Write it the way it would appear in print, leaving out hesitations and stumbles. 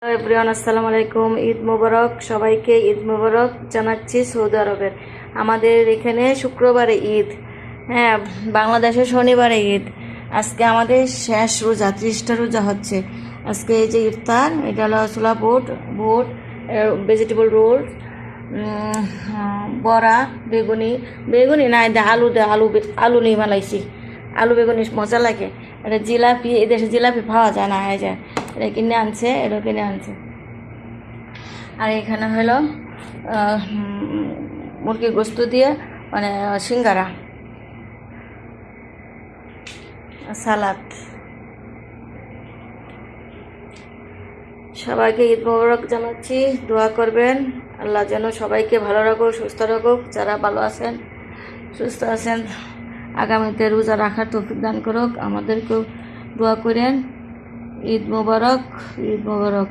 Hello everyone, আসসালামু আলাইকুম। ঈদ মোবারক সবাইকে। ঈদ মোবারক জানাচ্ছি সৌদি আরবের। আমাদের এখানে শুক্রবারে ঈদ, হ্যাঁ, বাংলাদেশে শনিবারে ঈদ। আজকে আমাদের শেষ রোজা, 30টা রোজা হচ্ছে আজকে। এই যে ইফতার, এটা হলো ছোলা বুট, ভেজিটেবল রোল, বড়া, বেগুনি। বেগুনি না, এটা আলু দে, আলু নিয়ে মালাইছি। আলু বেগুনি মজা লাগে। এটা জিলাপি, এই দেশে জিলাপি পাওয়া যায় না, এই যে এটা কিনে আনছে, এটা কিনে আনছে। আর এখানে হলো মুরগির গোস্ত দিয়ে মানে সিঙ্গারা, সালাদ। সবাইকে ঈদ মোবারক জানাচ্ছি। দোয়া করবেন, আল্লাহ যেন সবাইকে ভালো রাখুক, সুস্থ রাখুক। যারা ভালো আছেন, সুস্থ আছেন, আগামীতে রোজা রাখার তৌফিক দান করুক। আমাদেরকেও দোয়া করেন। ঈদ মোবারক, ঈদ মোবারক।